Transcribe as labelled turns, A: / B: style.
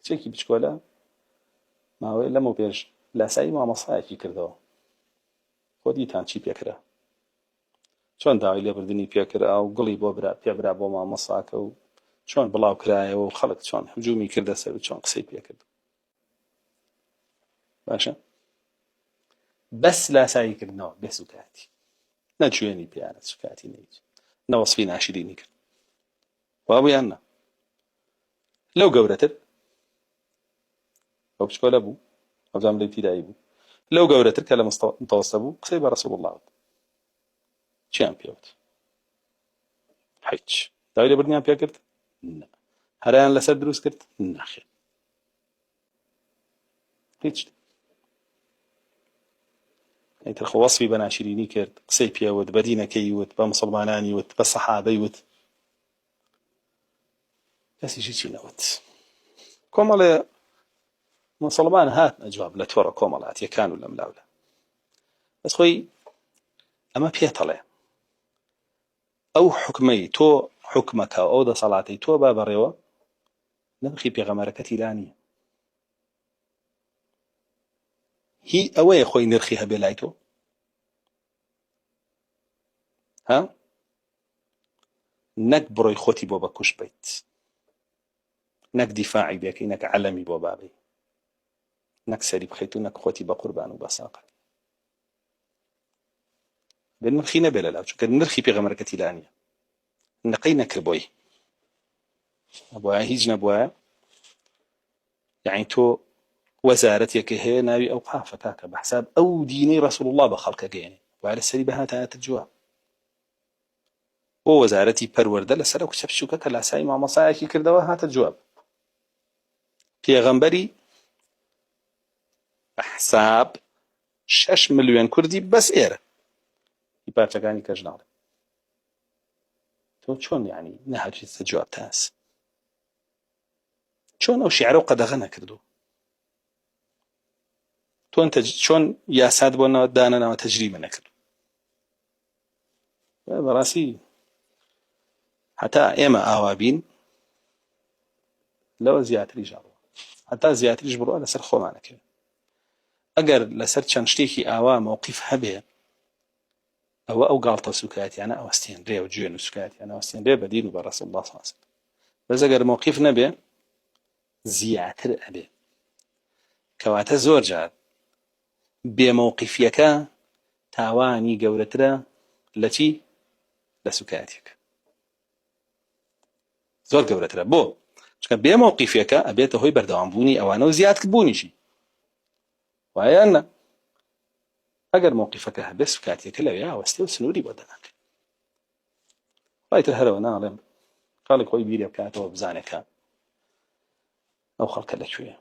A: کچێکی بچکۆلە ماوەیە لەمە پێش لاسایی مامۆسایەکی کردەوە خۆ دیتان چی پێکرا چۆن داوای لێبوردنی پێکرا و گڵی بۆ پێبرا بۆ مامۆساکە و چۆن بڵاو کرایەوە و خەڵک چۆن هجومی کردە سەر و چۆن قسەی پێکرد باشە بەس لاساییکردنەوە بێ سوکاتی نەچوێنی پیانە سوکاتی نەیت نەوەسفی ناشرینی کرد وابوویان نا لەو گەورەتر ئەو بچکۆلە بوو ئەوزام لەی تیرایی بوو لەو گەورەتر کە لە متەوەستە بوو قسەی بە ڕەسوڵ الله چیان پێوت هیچ داوای لێبوردنیان پێ کرد هەرایان لەسەر دروست کرد ناخێت هیچ ئەیتر خۆ وەسفی بە ناشرینی کرد قسەی پێوت بە دینەکەی وت بە موسڵمانانی وت بە سەحابەی وت کەسیشی چی نەوت کۆمەڵێ مسلمان هاتنە جواب لە تۆڕە کۆمەڵاتیەکان و لەم لاولە بەس خۆی ئەمە پێتەڵێ ئەو حکمەی تۆ حکمەکە ئەو دەسەڵاتی تۆ با بەڕێوە نرخی پێغەمبەرەکەت لانیە هی ئەوەیە خۆی نرخی هەبێ لای تۆ ها نەک بڕۆی خۆتی بۆ بەکوش بیت نەک دیفاعی بێکەی نەک عەلەمی بۆ بابی نەک سەری بخەیت و نەک خۆتی بە قوربان و بەساقەت بێ نرخی نەبێ لەلاو چونکە نرخی پێغەمبەرەکەتی لانیە نەقەی نەکرد بۆی نەبووە هیچ نەبووە یعنی تۆ وەزارەتێکە هەیە ناوی ئەو قافە کاکە بە حساب ئەو دینەی ڕەسوڵ الله بە خەڵکە گەیەنێ وارە سەری بەهات هاتە جواب بۆ وەزارەتی پەروەردە لەسەر ئەو کچە بچووکە کە لاسایی مامۆسایەکی کردەوە هاتە جواب پێغەمبەری بە حساب 6 ملیۆن کوردی بەس ئێرە هی پارچەکانی کەژ ناڵێ تۆ چۆن یعنی نەهاتیتە جواب تاس چۆن ئەو شیعرە و قەدەغە نەکردو چۆن یاسات بۆ دانەنەوە تەجریمە نەکردو بەڕاستی هەتا ئێمە ئاوابین لەوە زیاتریش ئاوە هەتا زیاتریش بڕوە لەسەر خۆمانەکە ئەگەر لەسەر چەند شتێکی ئاوا مووقیف هەبێ ئەوە ئەو گاڵتە سوکاتیانە ئەوەستێنرێ و گوێن و سوکاتیانە ئەوەستێنرێ بە دین و بە ڕەسوڵ الله صلی الله علیه وسلم بەس ئەگەر مووقیف نەبێ زیاتر ئەبێ کەواتە زۆر جار بێمەوقیفیەکە تاوانی گەورەترە لە چی؟ لە سوکاتێک زۆر گەورەترە بۆ چونکە بێمەوقیفیەکە ئەبێتە هۆی بەردەوامبوونی ئەوانە و زیادکردبوونیشی وایە نە ئەگەر مووقیفەکە هەبێ سوکاتێکە لەوێ ئاوەستێ و سنووری بۆ دەناکە ڕایتر هەرەوە ناڵێم خەڵک خۆی بیرێ بکاتەوە بزانێکە ئەو خەڵکە لەکوێیە